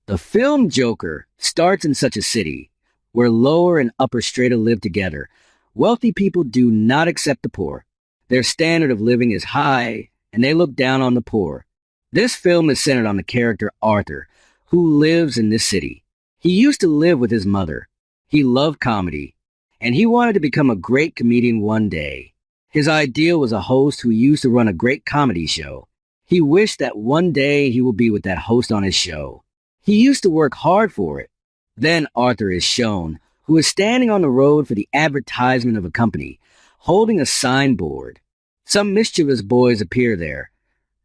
The film Joker starts in such a city where lower and upper strata live together. Wealthy people do not accept the poor. Their standard of living is high, and they look down on the poor. This film is centered on the character Arthur, who lives in this city. He used to live with his mother. He loved comedy, and he wanted to become a great comedian one day. His ideal was a host who used to run a great comedy show. He wished that one day he would be with that host on his show. He used to work hard for it. Then Arthur is shown, who is standing on the road for the advertisement of a company, holding a signboard. Some mischievous boys appear there.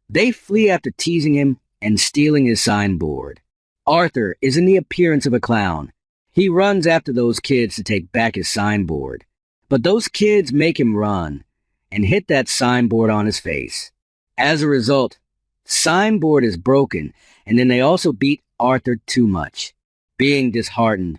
They flee after teasing him and stealing his signboard. Arthur is in the appearance of a clown. He runs after those kids to take back his signboard. But those kids make him run and hit that signboard on his face. As a result, signboard is broken, and then they also beat Arthur too much. Being disheartened,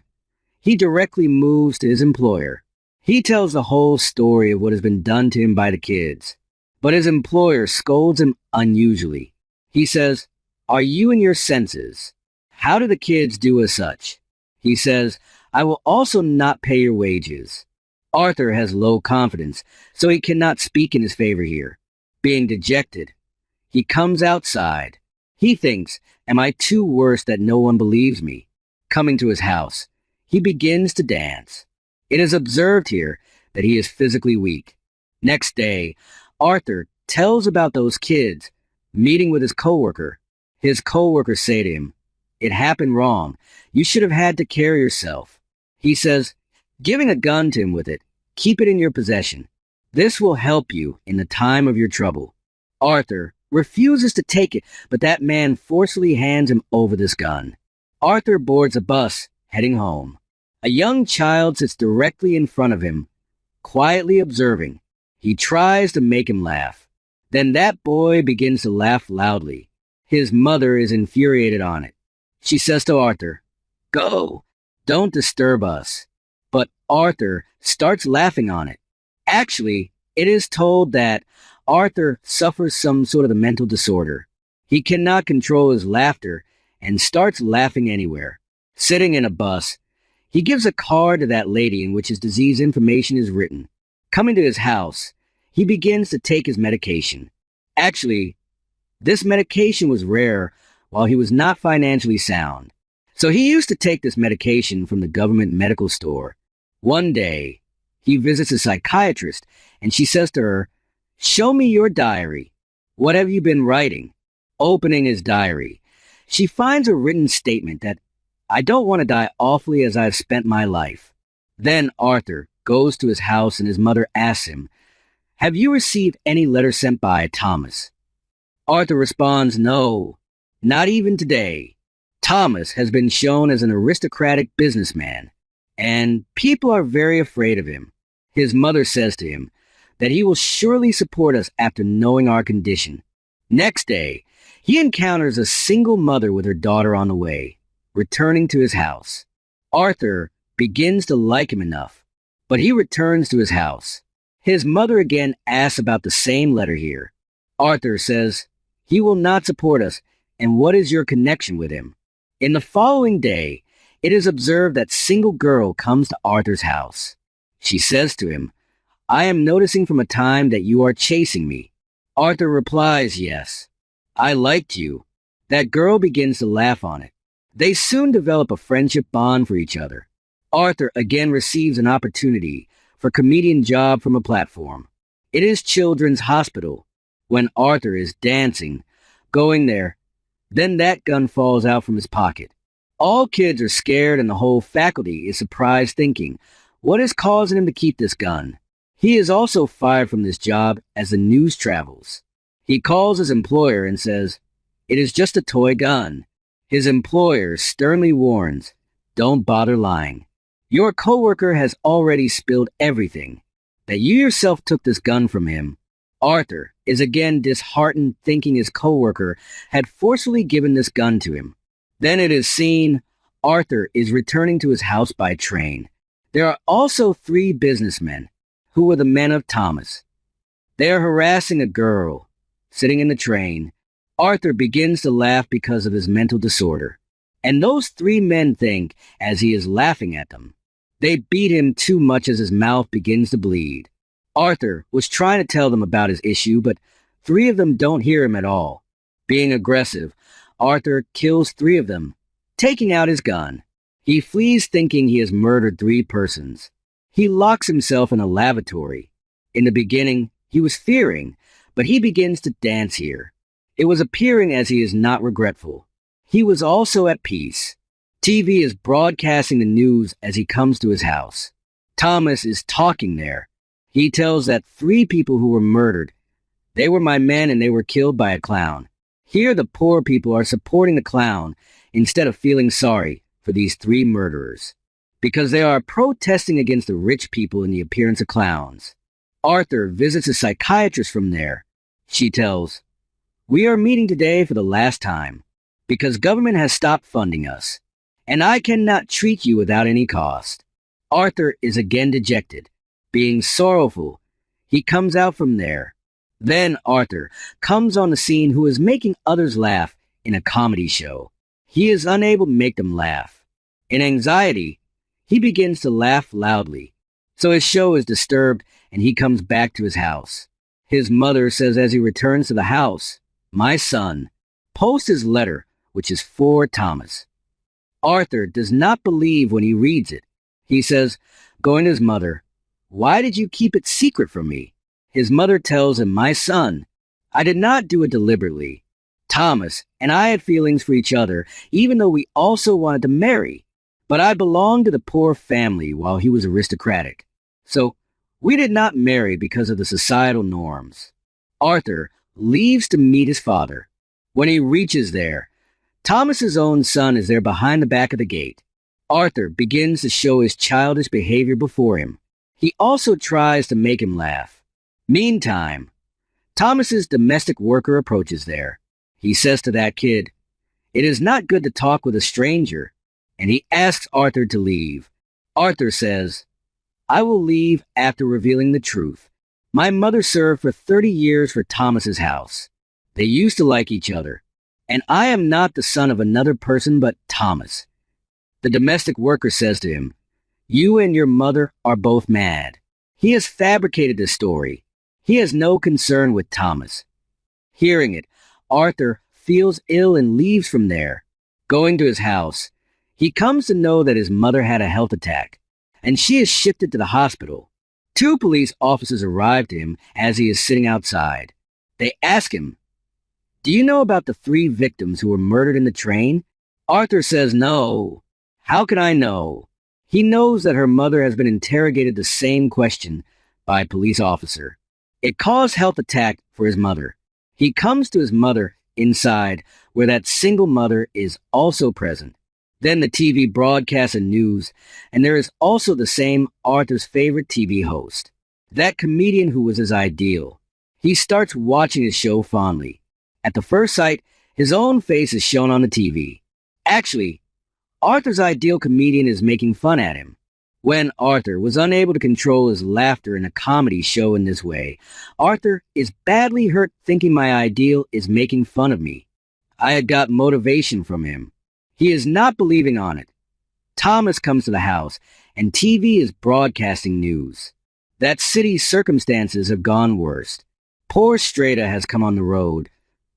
he directly moves to his employer. He tells the whole story of what has been done to him by the kids. But his employer scolds him unusually. He says, "Are you in your senses? How do the kids do as such?" He says, "I will also not pay your wages." Arthur has low confidence, so he cannot speak in his favor here. Being dejected, he comes outside. He thinks, "Am I too worse that no one believes me?" Coming to his house, he begins to dance. It is observed here that he is physically weak. Next day, Arthur tells about those kids meeting with his coworker. His coworkers say to him, "It happened wrong. You should have had to care yourself." He says, giving a gun to him with it, "Keep it in your possession. This will help you in the time of your trouble." Arthur refuses to take it, but that man forcefully hands him over this gun. Arthur boards a bus heading home. A young child sits directly in front of him, quietly observing. He tries to make him laugh. Then that boy begins to laugh loudly. His mother is infuriated on it. She says to Arthur, "Go, don't disturb us." But Arthur starts laughing on it. Actually, it is told that Arthur suffers some sort of a mental disorder. He cannot control his laughter and starts laughing anywhere. Sitting in a bus, he gives a card to that lady in which his disease information is written. Coming to his house, he begins to take his medication. Actually, this medication was rare while he was not financially sound. So he used to take this medication from the government medical store. One day, he visits a psychiatrist and she says to her, "Show me your diary. What have you been writing?" Opening his diary, she finds a written statement that, "I don't want to die awfully as I've spent my life." Then Arthur goes to his house and his mother asks him, "Have you received any letter sent by Thomas?" Arthur responds, "No, not even today. Thomas has been shown as an aristocratic businessman, and people are very afraid of him." His mother says to him that he will surely support us after knowing our condition. Next day, he encounters a single mother with her daughter on the way, returning to his house. Arthur begins to like him enough, but he returns to his house. His mother again asks about the same letter here. Arthur says, "He will not support us, and what is your connection with him?" In the following day, it is observed that single girl comes to Arthur's house. She says to him, "I am noticing from a time that you are chasing me." Arthur replies, "Yes, I liked you." That girl begins to laugh on it. They soon develop a friendship bond for each other. Arthur again receives an opportunity for a comedian job from a platform. It is Children's Hospital. When Arthur is dancing, going there, then that gun falls out from his pocket. All kids are scared and the whole faculty is surprised, thinking, what is causing him to keep this gun? He is also fired from this job as the news travels. He calls his employer and says, "It is just a toy gun." His employer sternly warns, "Don't bother lying. Your coworker has already spilled everything, that you yourself took this gun from him." Arthur is again disheartened, thinking his coworker had forcefully given this gun to him. Then it is seen Arthur is returning to his house by train. There are also 3 businessmen, who were the men of Thomas. They are harassing a girl, sitting in the train. Arthur begins to laugh because of his mental disorder. And those three men think, as he is laughing at them, they beat him too much as his mouth begins to bleed. Arthur was trying to tell them about his issue, but three of them don't hear him at all. Being aggressive, Arthur kills three of them, taking out his gun. He flees thinking he has murdered three persons. He locks himself in a lavatory. In the beginning, he was fearing, but he begins to dance here. It was appearing as he is not regretful. He was also at peace. TV is broadcasting the news as he comes to his house. Thomas is talking there. He tells that three people who were murdered, they were my men and they were killed by a clown. Here the poor people are supporting the clown instead of feeling sorry for these three murderers, because they are protesting against the rich people in the appearance of clowns. Arthur visits a psychiatrist from there. She tells, "We are meeting today for the last time, because government has stopped funding us, and I cannot treat you without any cost." Arthur is again dejected. Being sorrowful, he comes out from there. Then Arthur comes on the scene who is making others laugh in a comedy show. He is unable to make them laugh. In anxiety, he begins to laugh loudly. So his show is disturbed and he comes back to his house. His mother says as he returns to the house, "My son, post his letter, which is for Thomas." Arthur does not believe when he reads it. He says, going to his mother, "Why did you keep it secret from me?" His mother tells him, "My son, I did not do it deliberately. Thomas and I had feelings for each other, even though we also wanted to marry. But I belonged to the poor family while he was aristocratic. So we did not marry because of the societal norms." Arthur leaves to meet his father. When he reaches there, Thomas's own son is there behind the back of the gate. Arthur begins to show his childish behavior before him. He also tries to make him laugh. Meantime, Thomas's domestic worker approaches there. He says to that kid, "It is not good to talk with a stranger," and he asks Arthur to leave. Arthur says, "I will leave after revealing the truth. My mother served for 30 years for Thomas's house. They used to like each other, and I am not the son of another person but Thomas." The domestic worker says to him, "You and your mother are both mad. He has fabricated this story. He has no concern with Thomas." Hearing it, Arthur feels ill and leaves from there. Going to his house, he comes to know that his mother had a health attack, and she is shifted to the hospital. Two police officers arrive to him as he is sitting outside. They ask him, "Do you know about the three victims who were murdered in the train?" Arthur says, "No. How can I know?" He knows that her mother has been interrogated the same question by a police officer. It caused health attack for his mother. He comes to his mother inside, where that single mother is also present. Then the TV broadcasts the news, and there is also the same Arthur's favorite TV host, that comedian who was his ideal. He starts watching his show fondly. At the first sight, his own face is shown on the TV. Actually, Arthur's ideal comedian is making fun at him. When Arthur was unable to control his laughter in a comedy show in this way, Arthur is badly hurt thinking my ideal is making fun of me. I had got motivation from him. He is not believing on it. Thomas comes to the house, and TV is broadcasting news. That city's circumstances have gone worse. Poor Strata has come on the road,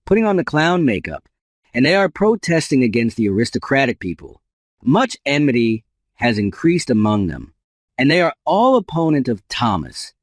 putting on the clown makeup, and they are protesting against the aristocratic people. Much enmity has increased among them, and they are all opponent of Thomas.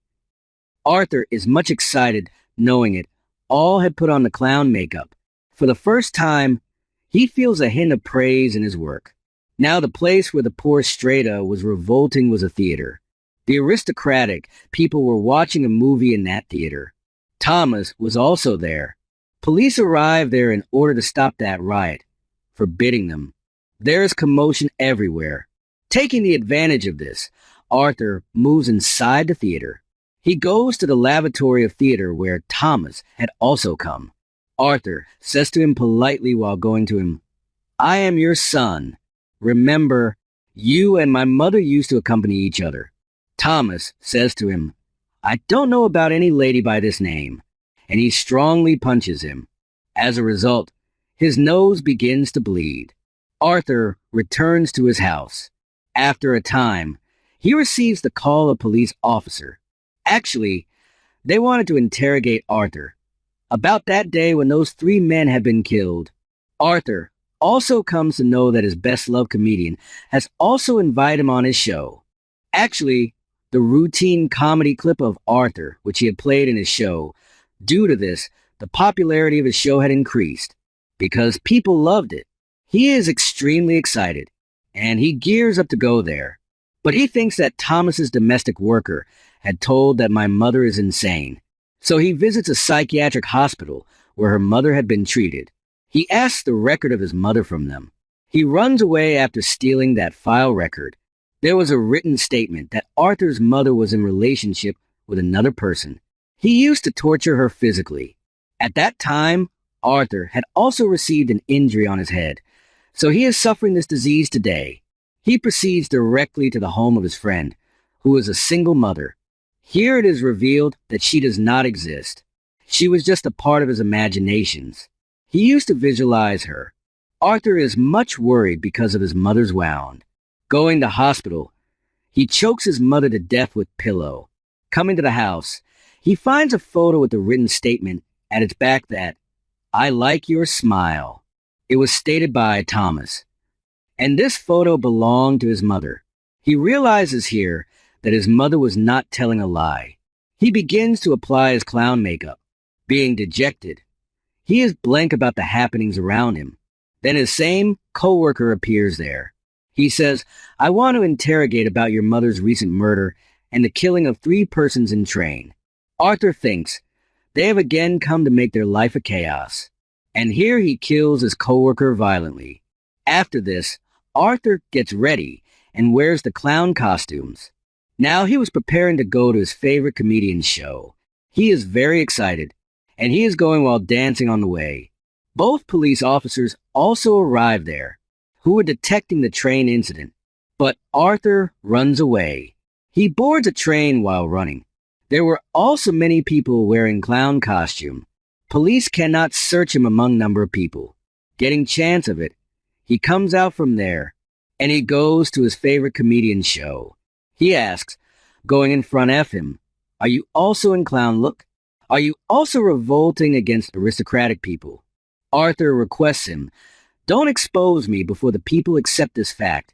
Arthur is much excited knowing it. All had put on the clown makeup. For the first time, he feels a hint of praise in his work. Now the place where the poor Strata was revolting was a theater. The aristocratic people were watching a movie in that theater. Thomas was also there. Police arrived there in order to stop that riot, forbidding them. There is commotion everywhere. Taking the advantage of this, Arthur moves inside the theater. He goes to the lavatory of theater where Thomas had also come. Arthur says to him politely while going to him, "I am your son. Remember, you and my mother used to accompany each other." Thomas says to him, "I don't know about any lady by this name," and he strongly punches him. As a result, his nose begins to bleed. Arthur returns to his house. After a time, he receives the call of a police officer. Actually, they wanted to interrogate Arthur about that day when those three men had been killed. Arthur also comes to know that his best-loved comedian has also invited him on his show. Actually, the routine comedy clip of Arthur, which he had played in his show, due to this, the popularity of his show had increased because people loved it. He is extremely excited, and he gears up to go there. But he thinks that Thomas's domestic worker had told that my mother is insane. So he visits a psychiatric hospital where her mother had been treated. He asks the record of his mother from them. He runs away after stealing that file record. There was a written statement that Arthur's mother was in relationship with another person. He used to torture her physically. At that time, Arthur had also received an injury on his head, so he is suffering this disease today. He proceeds directly to the home of his friend, who is a single mother. Here it is revealed that she does not exist. She was just a part of his imaginations. He used to visualize her. Arthur is much worried because of his mother's wound. Going to hospital, he chokes his mother to death with pillow. Coming to the house, he finds a photo with a written statement at its back that, "I like your smile." It was stated by Thomas. And this photo belonged to his mother. He realizes here that his mother was not telling a lie. He begins to apply his clown makeup, being dejected. He is blank about the happenings around him. Then his same co-worker appears there. He says, "I want to interrogate about your mother's recent murder and the killing of 3 persons in train." Arthur thinks they have again come to make their life a chaos. And here he kills his co-worker violently. After this, Arthur gets ready and wears the clown costumes. Now he was preparing to go to his favorite comedian's show. He is very excited, and he is going while dancing on the way. Both police officers also arrive there, who are detecting the train incident. But Arthur runs away. He boards a train while running. There were also many people wearing clown costume. Police cannot search him among number of people. Getting chance of it, he comes out from there, and he goes to his favorite comedian's show. He asks, going in front of him, "Are you also in clown look? Are you also revolting against aristocratic people?" Arthur requests him, "Don't expose me before the people accept this fact,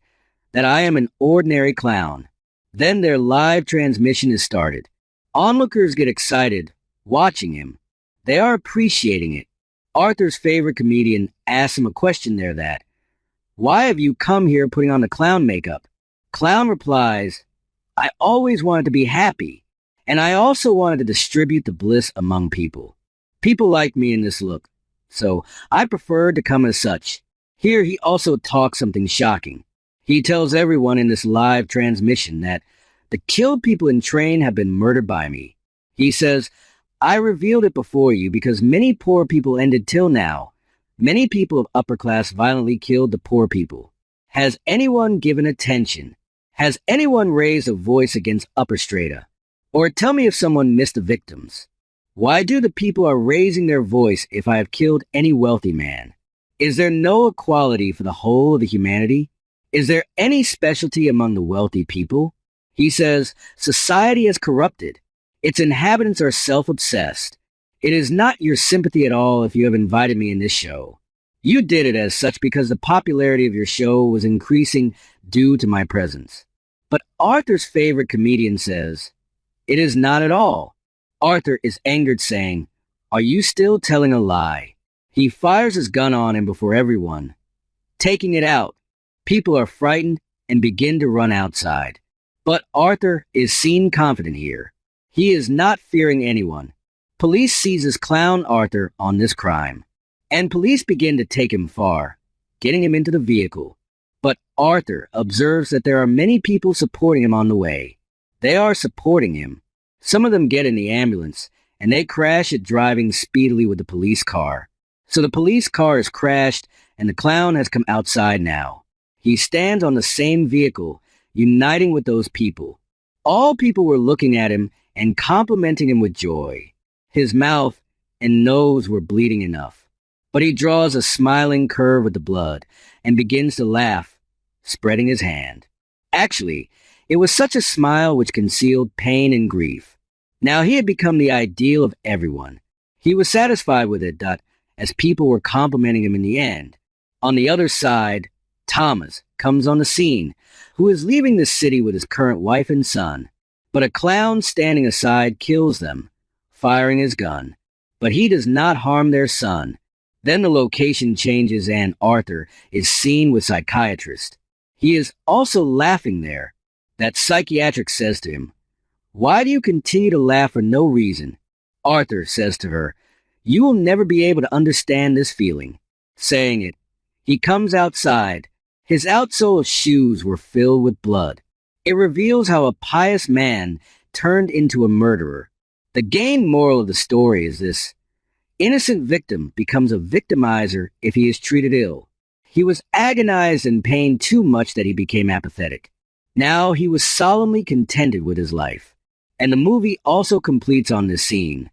that I am an ordinary clown." Then their live transmission is started. Onlookers get excited, watching him. They are appreciating it. Arthur's favorite comedian asks him a question there that, "Why have you come here putting on the clown makeup?" Clown replies, "I always wanted to be happy, and I also wanted to distribute the bliss among people. People like me in this look, so I preferred to come as such." Here he also talks something shocking. He tells everyone in this live transmission that the killed people in train have been murdered by me. He says, "I revealed it before you because many poor people ended till now. Many people of upper class violently killed the poor people. Has anyone given attention? Has anyone raised a voice against upper strata? Or tell me if someone missed the victims. Why do the people are raising their voice if I have killed any wealthy man? Is there no equality for the whole of the humanity? Is there any specialty among the wealthy people?" He says, "Society is corrupted. Its inhabitants are self-obsessed. It is not your sympathy at all if you have invited me in this show. You did it as such because the popularity of your show was increasing due to my presence." But Arthur's favorite comedian says, "It is not at all." Arthur is angered, saying, "Are you still telling a lie?" He fires his gun on him before everyone. Taking it out, people are frightened and begin to run outside. But Arthur is seen confident here. He is not fearing anyone. Police seizes Clown Arthur on this crime, and police begin to take him far, getting him into the vehicle. But Arthur observes that there are many people supporting him on the way. They are supporting him. Some of them get in the ambulance, and they crash it driving speedily with the police car. So the police car is crashed, and the clown has come outside now. He stands on the same vehicle, uniting with those people. All people were looking at him and complimenting him with joy. His mouth and nose were bleeding enough, but he draws a smiling curve with the blood, and begins to laugh, spreading his hand. Actually, it was such a smile which concealed pain and grief. Now he had become the ideal of everyone. He was satisfied with it, as people were complimenting him in the end. On the other side, Thomas comes on the scene, who is leaving the city with his current wife and son. But a clown standing aside kills them, firing his gun. But he does not harm their son. Then the location changes and Arthur is seen with psychiatrist. He is also laughing there. That psychiatric says to him, "Why do you continue to laugh for no reason?" Arthur says to her, "You will never be able to understand this feeling." Saying it, he comes outside. His outsole of shoes were filled with blood. It reveals how a pious man turned into a murderer. The game moral of the story is this: innocent victim becomes a victimizer if he is treated ill. He was agonized and pain too much that he became apathetic. Now he was solemnly contented with his life. And the movie also completes on this scene.